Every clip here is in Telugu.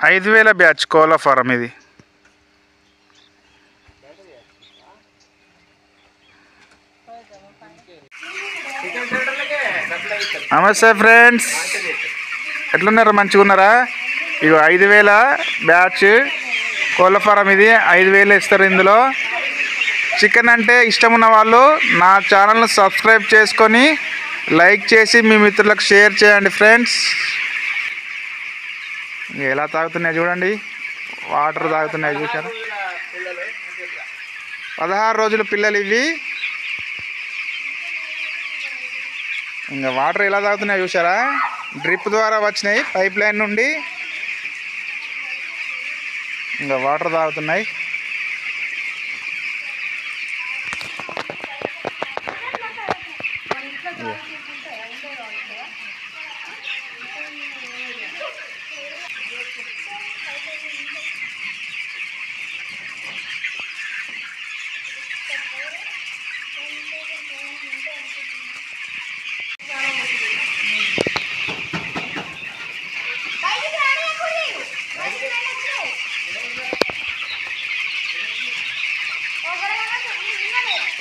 5000 బ్యాచ్ కోళ్ళ ఫారం ఇది. నమస్తే ఫ్రెండ్స్, ఎట్లున్నారా? మంచిగా ఉన్నారా? ఇక 5000 బ్యాచ్ కోళ్ళ ఫారం ఇది. 5000 ఇస్తారు ఇందులో. చికెన్ అంటే ఇష్టం ఉన్న వాళ్ళు నా ఛానల్ను సబ్స్క్రైబ్ చేసుకొని లైక్ చేసి మీ మిత్రులకు షేర్ చేయండి ఫ్రెండ్స్. ఎలా తాగుతున్నాయి చూడండి, వాటర్ తాగుతున్నాయి చూసారా? 16 రోజుల పిల్లలు ఇవి. ఇంకా వాటర్ ఎలా తాగుతున్నాయి చూసారా? డ్రిప్ ద్వారా వచ్చినాయి, పైప్ లైన్ నుండి ఇంకా వాటర్ తాగుతున్నాయి.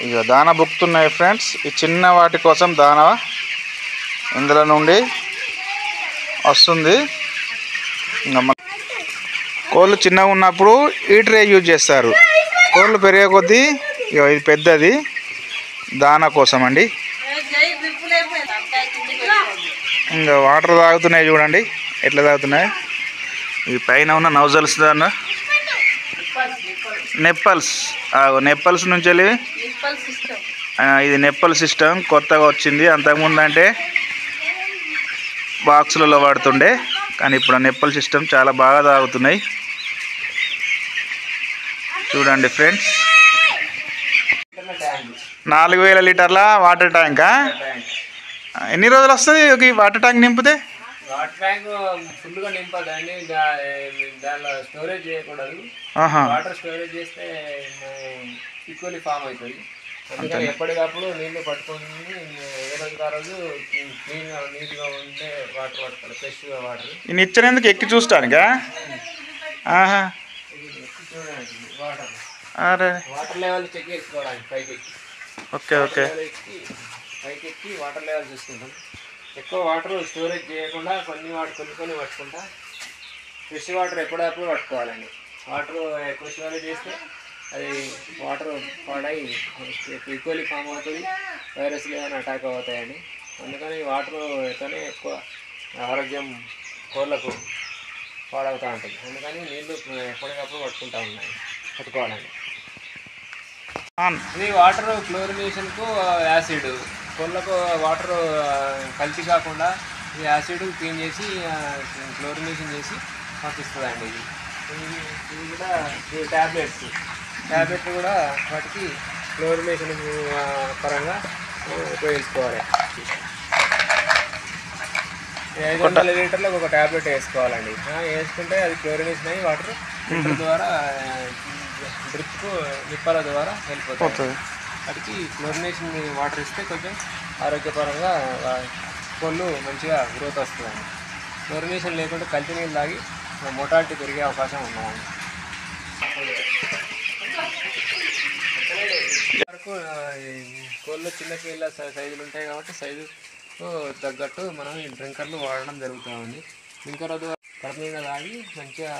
ఇక దానా బుక్కుతున్నాయి ఫ్రెండ్స్. ఈ చిన్న వాటి కోసం దానా ఇందులో నుండి వస్తుంది. ఇంకా కోళ్ళు చిన్నగా ఉన్నప్పుడు ఈ ట్రే యూజ్ చేస్తారు. కోళ్ళు పెరిగే కొద్దీ ఇక ఇది పెద్దది దానా కోసం అండి. ఇంకా వాటర్ తాగుతున్నాయి చూడండి ఎట్లా తాగుతున్నాయి. ఈ పైన ఉన్న నౌజల్స్ దాన్ని నెప్పల్స్ నుంచి వెళ్ళి ఇది నెప్పల్ సిస్టమ్ కొత్తగా వచ్చింది. అంతకుముందు అంటే బాక్సులలో వాడుతుండే, కానీ ఇప్పుడు ఆ నెప్పల్ సిస్టమ్ చాలా బాగా తాగుతున్నాయి చూడండి ఫ్రెండ్స్. 4000 లీటర్ల వాటర్ ట్యాంకా? ఎన్ని రోజులు వస్తుంది ఈ వాటర్ ట్యాంక్ నింపితే? వాటర్ ట్యాంక్ ఫుల్గా నింపదండి, దానిలో స్టోరేజ్ చేయకూడదు. వాటర్ స్టోరేజ్ చేస్తే ఈక్వల్లీ ఫామ్ అవుతుంది. అందుకని ఎప్పటికప్పుడు నీళ్లు పట్టుకొని ఏ రోజుకి ఆ రోజు నీట్గా ఉంటే వాటర్ పట్టుకోవాలి, ఫ్రెష్గా వాటర్. ఈ నిచ్చెన ఎక్కి చూస్తానుగా ఎక్కి చూడండి అరే వాటర్ లెవెల్ చెక్ చేసుకోవడానికి పైకి ఎక్కి. Okay okay. పైకి ఎక్కి వాటర్ లెవెల్ చూసుకుంటాం. ఎక్కువ వాటర్ స్టోరేజ్ చేయకుండా కొన్ని పట్టుకుంటా ఫ్రెష్ వాటర్ ఎప్పుడప్పుడు పట్టుకోవాలండి. వాటర్ ఎక్కువ స్టోరేజ్ చేస్తే అది వాటర్ పాడై ఈక్వల్లీ ఫామ్ అవుతుంది, వైరస్లు ఏమైనా అటాక్ అవుతాయండి. అందుకని వాటర్తోనే ఎక్కువ ఆరోగ్యం కోళ్ళకు పాడవుతూ ఉంటుంది. అందుకని నీళ్ళు ఎప్పటికప్పుడు పట్టుకోవాలండి. ఇది వాటర్ క్లోరినేషన్కు యాసిడ్, కోళ్ళకు వాటర్ కల్తీ కాకుండా ఈ యాసిడ్ క్లీన్ చేసి క్లోరినేషన్ చేసి పంపిస్తుందండి. ఇది కూడా ట్యాబ్లెట్ కూడా వాటికి క్లోరినేషన్ పరంగా ఉపయోగించుకోవాలి. 500 లీటర్లకు ఒక ట్యాబ్లెట్ వేసుకోవాలండి. వేసుకుంటే అది క్లోరినేషన్ అయ్యి వాటర్ ఫిల్టర్ ద్వారా డ్రిప్కు నిప్పాల ద్వారా వెళ్ళిపోతుంది. వాటికి క్లోరినేషన్ వాటర్ ఇస్తే కొంచెం ఆరోగ్యపరంగా కోళ్ళు మంచిగా గ్రోత్ వస్తుందండి. క్లోరినేషన్ లేకుండా కల్తీ నీళ్ళు తాగి మోటాలిటీ పెరిగే అవకాశం ఉన్నదండి. వరకు కోళ్ళు చిన్న పిల్ల సైజులు ఉంటాయి కాబట్టి సైజు తగ్గట్టు మనం ఈ డ్రింకర్లు వాడడం జరుగుతూ ఉంది. డ్రింకర్ కడుపు మీద తాగి మంచిగా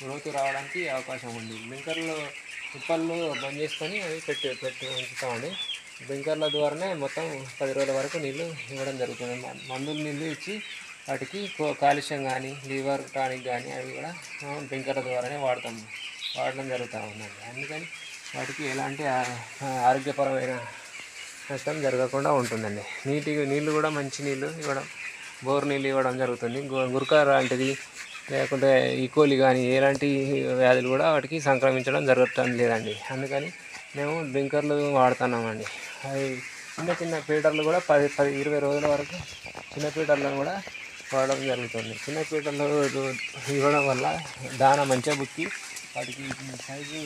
గ్రోత్ రావడానికి అవకాశం ఉంది. డ్రింకర్లు ఉప్పళ్ళు బంద్ చేసుకొని అవి పెట్టి ఉంచుతామండి. డ్రింకర్ల ద్వారానే మొత్తం 10 రోజుల వరకు నీళ్ళు ఇవ్వడం జరుగుతుంది. మందులు నీళ్ళు ఇచ్చి వాటికి కాలుష్యం కానీ లివర్ టానిక్ కానీ అవి కూడా డ్రింకర్ల ద్వారానే వాడడం జరుగుతూ ఉందండి. అందుకని వాటికి ఎలాంటి ఆరోగ్యపరమైన నష్టం జరగకుండా ఉంటుందండి. నీళ్ళు కూడా మంచి నీళ్ళు ఇవ్వడం, బోర్ నీళ్ళు ఇవ్వడం జరుగుతుంది. గురక లాంటిది లేకుంటే ఈకోలి కానీ ఎలాంటి వ్యాధులు కూడా వాటికి సంక్రమించడం జరగటం లేదండి. అందుకని మేము డ్రింకర్లు వాడుతున్నామండి. అవి చిన్న ఫీడర్లు కూడా 10-20 రోజుల వరకు చిన్న ఫీడర్లను కూడా వాడడం జరుగుతుంది. చిన్న ఫీడర్లు ఇవ్వడం వల్ల దానా మంచిగా బుక్కి వాటికి సైజు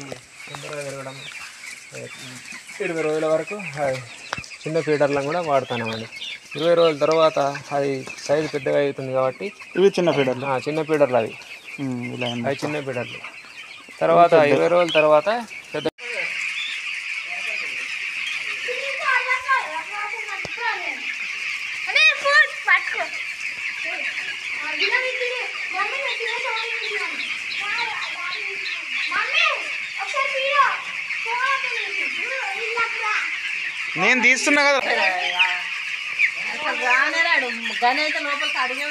తొందరగా పెరగడం, 20 రోజుల వరకు చిన్న ఫీడర్లను కూడా వాడుతున్నామండి. 20 రోజుల తర్వాత అది సైజు పెద్దగా అవుతుంది కాబట్టి ఇవి చిన్న ఫీడర్లు అవి ఇలా అవి చిన్న బిడ్డలు. తర్వాత 20 రోజుల తర్వాత పెద్ద నేను తీస్తున్నా కదా. గనైతే లోపలికి అడిగే